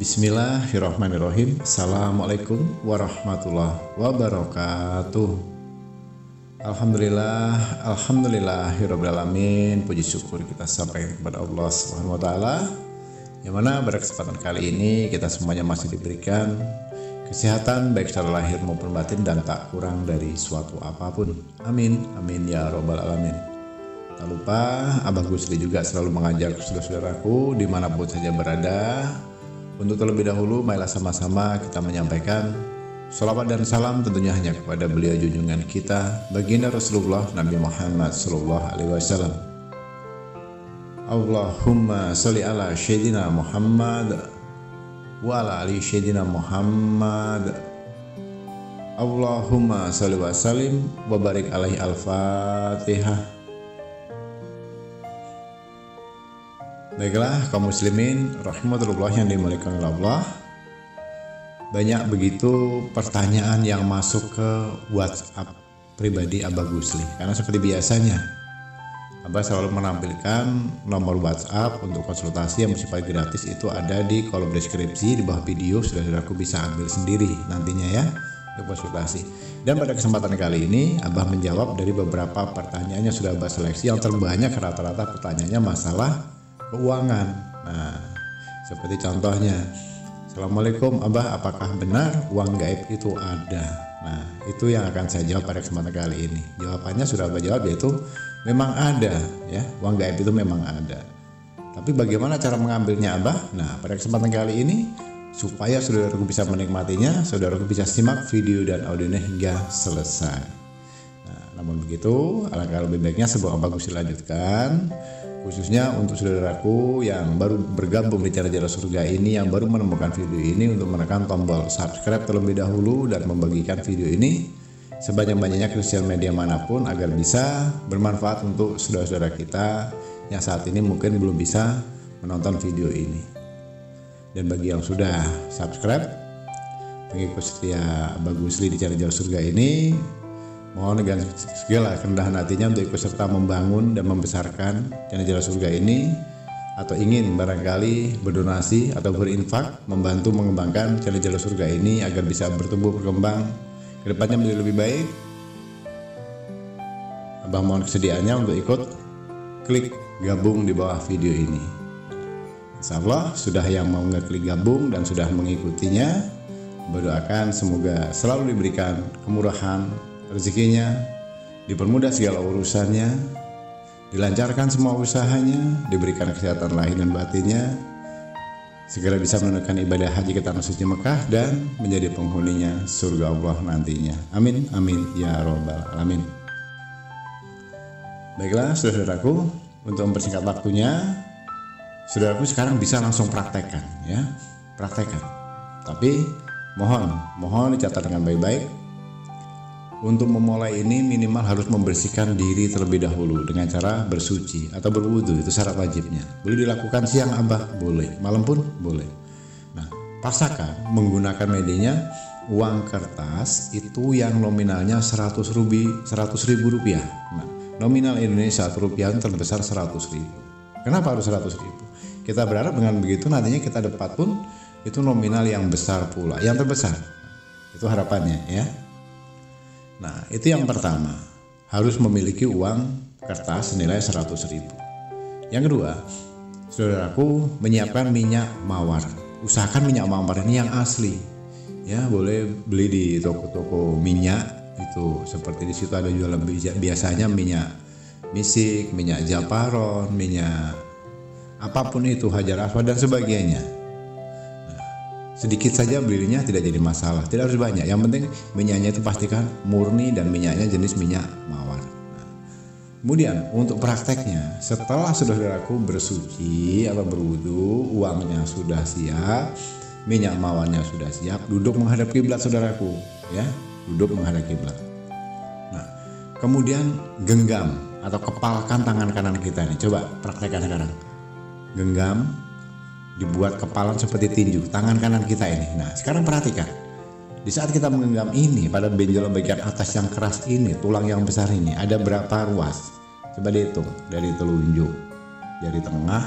Bismillahirrahmanirrahim. Assalamualaikum warahmatullahi wabarakatuh. Alhamdulillahirrabbilalamin. Puji syukur kita sampaikan kepada Allah Subhanahu wa taala, yang mana pada kesempatan kali ini kita semuanya masih diberikan kesehatan baik secara lahir maupun batin dan tak kurang dari suatu apapun. Amin amin ya robbal alamin. Tak lupa Abah Gusli juga selalu mengajak saudara-saudaraku dimanapun saja berada, untuk terlebih dahulu marilah sama-sama kita menyampaikan sholawat dan salam tentunya hanya kepada beliau junjungan kita, baginda Rasulullah Nabi Muhammad sallallahu alaihi wasallam. Allahumma sholli ala sayyidina Muhammad wa ala ali sayyidina Muhammad. Allahumma sholli wa sallim wa barik alaihi. Al-Fatihah. Baiklah kaum muslimin rahmatullah yang dimuliakan oleh Allah, banyak begitu pertanyaan yang masuk ke WhatsApp pribadi Abah Gusli. Karena seperti biasanya Abah selalu menampilkan nomor WhatsApp untuk konsultasi yang bersifat gratis, itu ada di kolom deskripsi di bawah video. Saudara-saudaraku bisa ambil sendiri nantinya ya untuk konsultasi. Dan pada kesempatan kali ini Abah menjawab dari beberapa pertanyaan yang sudah Abah seleksi. Yang terbanyak rata-rata pertanyaannya masalah keuangan. Nah, seperti contohnya, Assalamualaikum Abah, apakah benar uang gaib itu ada? Nah, itu yang akan saya jawab pada kesempatan kali ini. Jawabannya sudah Abah jawab, yaitu memang ada ya, uang gaib itu memang ada. Tapi bagaimana cara mengambilnya Abah? Nah, pada kesempatan kali ini supaya saudaraku bisa menikmatinya, saudaraku bisa simak video dan audionya hingga selesai. Nah, namun begitu, alangkah lebih baiknya sebelum Abah Gusli lanjutkan, khususnya untuk saudaraku yang baru bergabung di channel Jalan Surga ini, yang baru menemukan video ini, untuk menekan tombol subscribe terlebih dahulu dan membagikan video ini sebanyak-banyaknya ke sosial media manapun agar bisa bermanfaat untuk saudara-saudara kita yang saat ini mungkin belum bisa menonton video ini. Dan bagi yang sudah subscribe, pengikut setia Abah Gusli di channel Jalan Surga ini, mohon dengan segala kerendahan hatinya untuk ikut serta membangun dan membesarkan channel Jalan Surga ini, atau ingin barangkali berdonasi atau berinfak membantu mengembangkan channel Jalan Surga ini agar bisa bertumbuh berkembang ke depannya menjadi lebih baik. Abah mohon kesediaannya untuk ikut klik gabung di bawah video ini. Insya Allah sudah yang mau ngeklik gabung dan sudah mengikutinya, berdoakan semoga selalu diberikan kemurahan rezekinya, dipermudah segala urusannya, dilancarkan semua usahanya, diberikan kesehatan lahir dan batinnya, segera bisa menunaikan ibadah haji ke tanah suci Mekah dan menjadi penghuninya surga Allah nantinya. Amin amin ya robbal alamin. Baiklah saudaraku, untuk mempersingkat waktunya, saudaraku sekarang bisa langsung praktekkan ya, praktekkan. Tapi mohon dicatat dengan baik-baik. Untuk memulai ini minimal harus membersihkan diri terlebih dahulu dengan cara bersuci atau berwudu, itu syarat wajibnya. Boleh dilakukan siang Abah, boleh, malam pun boleh. Nah, paksakan menggunakan medianya uang kertas itu yang nominalnya 100 ribu rupiah. Nah, nominal Indonesia 1 rupiah terbesar 100 ribu. Kenapa harus 100 ribu? Kita berharap dengan begitu nantinya kita dapat pun itu nominal yang besar pula, yang terbesar. Itu harapannya ya. Nah, itu yang pertama, harus memiliki uang kertas senilai 100 ribu. Yang kedua, saudaraku menyiapkan minyak mawar. Usahakan minyak mawar ini yang asli. Ya, boleh beli di toko-toko minyak itu, seperti di situ ada jualan biasanya minyak misik, minyak japaron, minyak apapun itu, hajar aswad dan sebagainya. Sedikit saja belinya tidak jadi masalah, tidak harus banyak. Yang penting minyaknya itu pastikan murni dan minyaknya jenis minyak mawar. Nah, kemudian untuk prakteknya, setelah saudaraku bersuci atau berwudu, uangnya sudah siap, minyak mawarnya sudah siap, duduk menghadap kiblat saudaraku, ya, duduk menghadap kiblat. Nah, kemudian genggam atau kepalkan tangan kanan kita nih. Coba praktekkan sekarang. Genggam, dibuat kepalan seperti tinju tangan kanan kita ini. Nah, sekarang perhatikan, di saat kita menggenggam ini, pada benjolan bagian atas yang keras ini, tulang yang besar ini, ada berapa ruas? Coba dihitung dari telunjuk, jari tengah,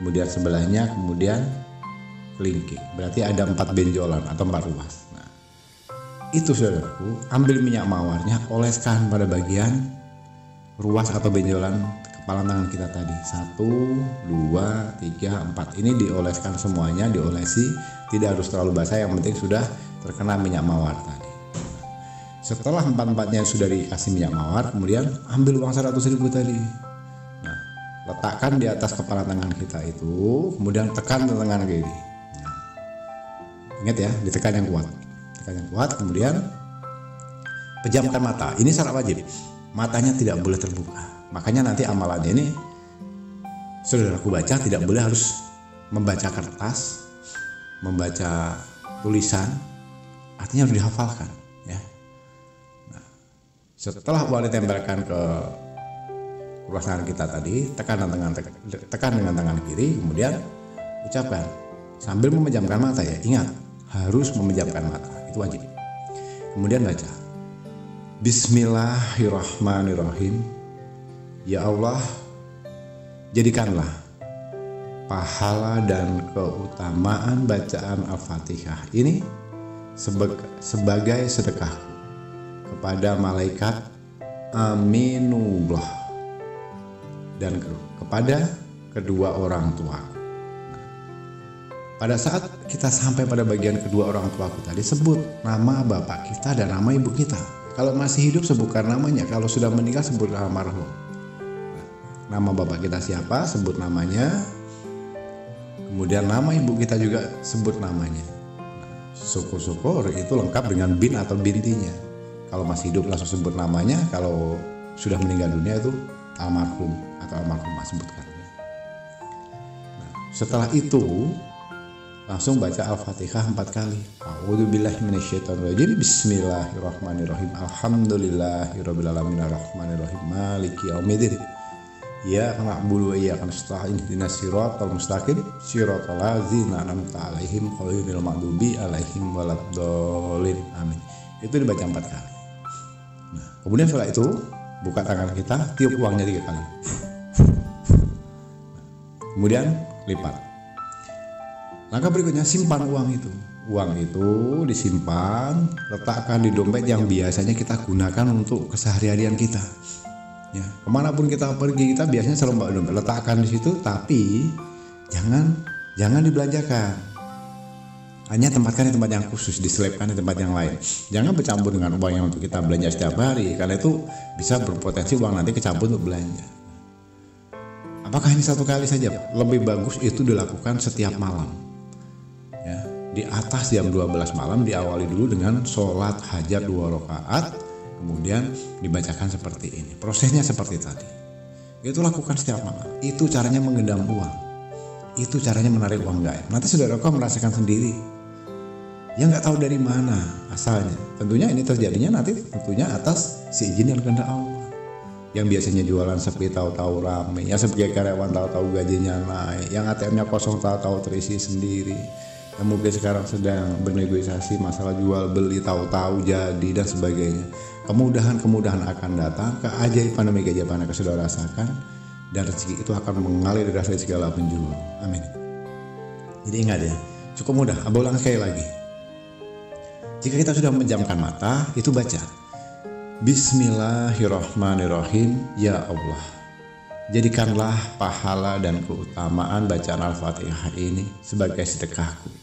kemudian sebelahnya, kemudian kelingking. Berarti ada 4 benjolan atau 4 ruas. Nah, itu saudaraku, ambil minyak mawarnya, oleskan pada bagian ruas atau benjolan kepala tangan kita tadi. 1, 2, 3, 4. Ini dioleskan semuanya, diolesi. Tidak harus terlalu basah, yang penting sudah terkena minyak mawar tadi. Setelah 4-4-nya sudah dikasih minyak mawar, kemudian ambil uang 100.000 tadi. Nah, letakkan di atas kepala tangan kita itu, kemudian tekan tangan kiri. Nah, ingat ya, ditekan yang kuat. Tekan yang kuat, kemudian pejamkan mata. Ini syarat wajib. Matanya tidak boleh terbuka. Makanya nanti amalannya ini saudaraku baca tidak boleh harus membaca kertas, membaca tulisan, artinya harus dihafalkan ya. Setelah uang ditempelkan ke ruas tangan kita tadi, tekan dengan tangan kiri, kemudian ucapkan sambil memejamkan mata ya. Ingat, harus memejamkan mata, itu wajib. Kemudian baca Bismillahirrahmanirrahim. Ya Allah, jadikanlah pahala dan keutamaan bacaan Al-Fatihah ini sebagai sedekahku kepada malaikat Aminullah dan kepada kedua orang tua. Pada saat kita sampai pada bagian kedua orang tuaku tadi, sebut nama bapak kita dan nama ibu kita. Kalau masih hidup sebutkan namanya, kalau sudah meninggal sebut nama marhum. Nama bapak kita siapa, sebut namanya. Kemudian nama ibu kita juga sebut namanya. Syukur-syukur itu lengkap dengan bin atau bintinya. Kalau masih hidup langsung sebut namanya, kalau sudah meninggal dunia itu almarhum atau almarhumah sebutkan. Nah, setelah itu langsung baca Al-Fatihah 4 kali. A'udzubillahi minasyaitonirrajim. Bismillahirrahmanirrahim. Alhamdulillahirabbil alamin arrahmanirrahim maliki yaumiddin. Iyyaka na'budu wa iyyaka nasta'in ihdinas siratal mustaqim siratal ladzina an'amta 'alaihim ghairil maghdubi 'alaihim waladdallin. Amin. Itu dibaca 4 kali. Nah, kemudian setelah itu buka tangan kita, tiup uangnya 3 kali. Kemudian lipat. Langkah berikutnya simpan uang itu. Uang itu disimpan, letakkan di dompet yang biasanya kita gunakan untuk keseharian kita. Ya, kemanapun kita pergi kita biasanya selalu bawa dompet. Letakkan di situ, tapi jangan dibelanjakan. Hanya tempatkan di tempat yang khusus, diselipkan di tempat yang lain. Jangan bercampur dengan uang yang untuk kita belanja setiap hari, karena itu bisa berpotensi uang nanti kecampur untuk belanja. Apakah ini 1 kali saja? Lebih bagus itu dilakukan setiap malam. Ya, di atas jam 12 malam diawali dulu dengan sholat hajat 2 rakaat, kemudian dibacakan seperti ini. Prosesnya seperti tadi. Itu lakukan setiap malam. Itu caranya menggendam uang. Itu caranya menarik uang gaib. Nanti saudaraku merasakan sendiri. Ya nggak tahu dari mana asalnya. Tentunya ini terjadinya nanti tentunya atas si izin dan kehendak Allah. Yang biasanya jualan sepi tahu-tahu rame, yang sebagai karyawan tahu-tahu gajinya naik, yang ATM-nya kosong tahu-tahu terisi sendiri, yang mungkin sekarang sedang bernegosiasi masalah jual beli tahu-tahu jadi dan sebagainya. Kemudahan-kemudahan akan datang, keajaiban demi keajaiban akan saudara rasakan, dan rezeki itu akan mengalir dari segala penjuru. Amin. Jadi ingat ya, cukup mudah. Abah ulang sekali lagi. Jika kita sudah memejamkan mata, itu baca Bismillahirrahmanirrahim. Ya Allah, jadikanlah pahala dan keutamaan bacaan Al-Fatihah ini sebagai sedekahku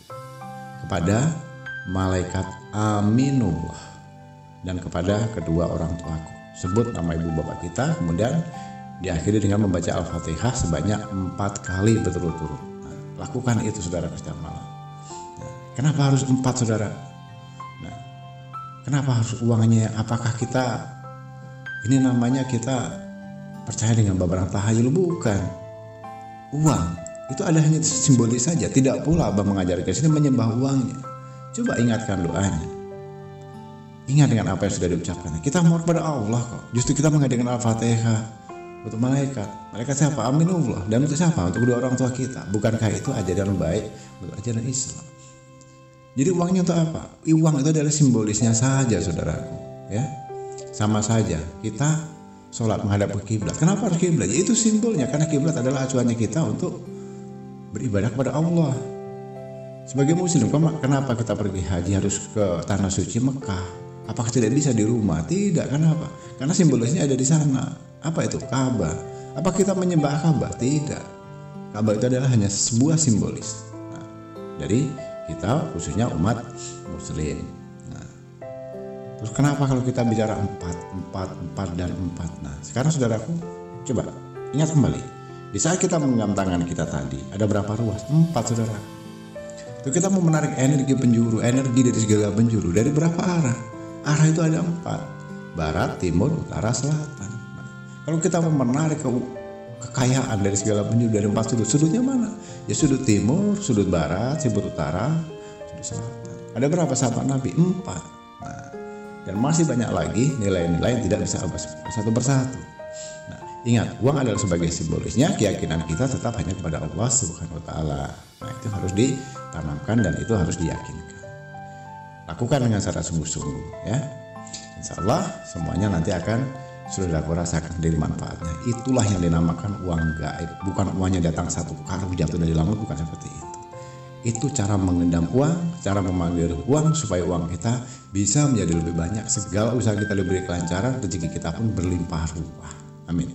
kepada malaikat Aminullah dan kepada kedua orang tuaku. Sebut nama ibu bapak kita, kemudian diakhiri dengan membaca Al-Fatihah sebanyak 4 kali berturut-turut. Nah, lakukan itu saudara setiap malam. Nah, kenapa harus 4 saudara? Nah, kenapa harus uangnya? Apakah kita ini namanya kita percaya dengan babaran tahayul? Bukan. Uang itu ada hanya simbolis saja. Tidak pula Abah mengajarkan sini menyembah uangnya. Coba ingatkan doanya. Ingat dengan apa yang sudah diucapkan. Kita mohon kepada Allah kok. Justru kita mengadakan Al-Fatihah untuk malaikat. Malaikat siapa? Aminullah. Dan untuk siapa? Untuk kedua orang tua kita. Bukankah itu ajaran baik untuk ajaran Islam? Jadi uangnya untuk apa? Uang itu adalah simbolisnya saja saudaraku. Ya, sama saja kita sholat menghadap ke kiblat. Kenapa harus kiblat? Ya, itu simbolnya. Karena kiblat adalah acuannya kita untuk beribadah kepada Allah. Sebagai muslim, kenapa kita pergi haji harus ke tanah suci Mekah? Apakah tidak bisa di rumah? Tidak, kenapa? Karena simbolisnya ada di sana. Apa itu? Ka'bah. Apa kita menyembah Ka'bah? Tidak. Ka'bah itu adalah hanya sebuah simbolis. Nah, dari kita khususnya umat muslim. Nah, terus kenapa kalau kita bicara 4 dan 4? Nah, sekarang saudaraku, coba ingat kembali. Di saat kita menggenggam tangan kita tadi, ada berapa ruas? 4, saudara. Itu kita mau menarik energi penjuru, energi dari segala penjuru. Dari berapa arah? Arah itu ada 4. Barat, timur, utara, selatan. Nah, kalau kita mau menarik kekayaan dari segala penjuru dari 4 sudut, sudutnya mana? Ya sudut timur, sudut barat, sudut utara, sudut selatan. Ada berapa sahabat Nabi? 4. Nah, dan masih banyak lagi nilai-nilai yang tidak bisa satu persatu. Nah, ingat, uang adalah sebagai simbolisnya, keyakinan kita tetap hanya kepada Allah Subhanahu wa taala. Nah, itu harus ditanamkan dan itu harus diyakinkan. Lakukan dengan secara sungguh-sungguh ya. Insya Allah semuanya nanti akan sudah aku rasakan dari manfaatnya. Itulah yang dinamakan uang gaib. Bukan uangnya datang satu karung jatuh dari langit, bukan seperti itu. Itu cara mengendam uang, cara memanggil uang supaya uang kita bisa menjadi lebih banyak. Segala usaha kita diberi kelancaran, rezeki kita pun berlimpah ruah. Amin.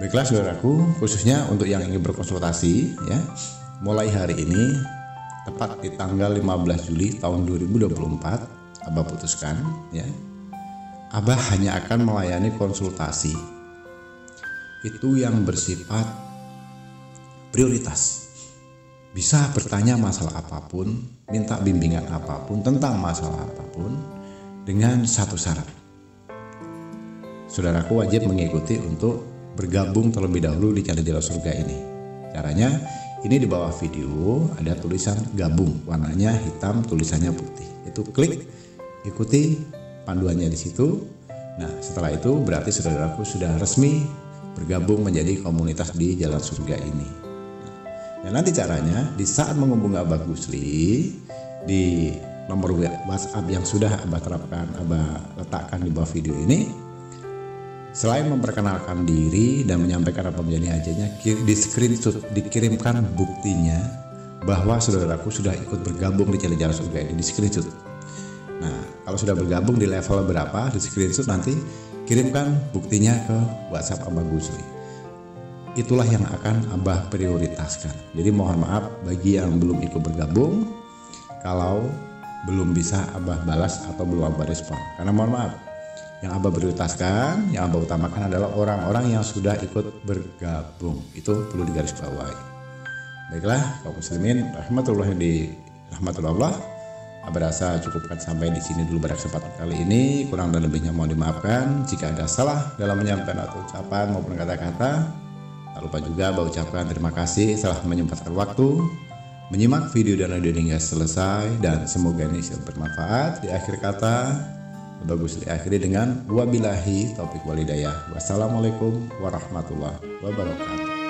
Baiklah saudaraku, khususnya untuk yang ingin berkonsultasi ya, mulai hari ini tepat di tanggal 15 Juli tahun 2024 Abah putuskan ya, Abah hanya akan melayani konsultasi itu yang bersifat prioritas. Bisa bertanya masalah apapun, minta bimbingan apapun tentang masalah apapun dengan satu syarat. Saudaraku wajib mengikuti untuk bergabung terlebih dahulu di channel Jalan Surga ini. Caranya, ini di bawah video ada tulisan gabung, warnanya hitam, tulisannya putih. Itu klik, ikuti panduannya di situ. Nah, setelah itu berarti saudaraku sudah resmi bergabung menjadi komunitas di Jalan Surga ini. Dan nanti caranya, di saat menghubungi Abah Gusli di nomor WhatsApp yang sudah Abah terapkan, Abah letakkan di bawah video ini, selain memperkenalkan diri dan menyampaikan apa menjadi hajinya, di screenshot dikirimkan buktinya bahwa saudaraku sudah ikut bergabung di channel Jalan Surga ini, di screenshot. Nah, kalau sudah bergabung di level berapa, di screenshot nanti kirimkan buktinya ke WhatsApp Abah Gusli. Itulah yang akan Abah prioritaskan. Jadi mohon maaf bagi yang belum ikut bergabung, kalau belum bisa Abah balas atau belum Abah respon. Karena mohon maaf, yang Abah prioritaskan, yang Abah utamakan adalah orang-orang yang sudah ikut bergabung. Itu perlu digarisbawahi. Baiklah, kaum muslimin rahmatullahi Allah. Abah rasa cukupkan sampai di sini dulu pada kesempatan kali ini. Kurang dan lebihnya mohon dimaafkan. Jika ada salah dalam menyampaikan atau ucapan maupun kata-kata, tak lupa juga Abah ucapkan terima kasih telah menyempatkan waktu menyimak video dan audio hingga selesai, dan semoga ini bermanfaat. Di akhir kata, Abah Gusli akhiri dengan wabillahi taufik walhidayah. Wassalamualaikum warahmatullahi wabarakatuh.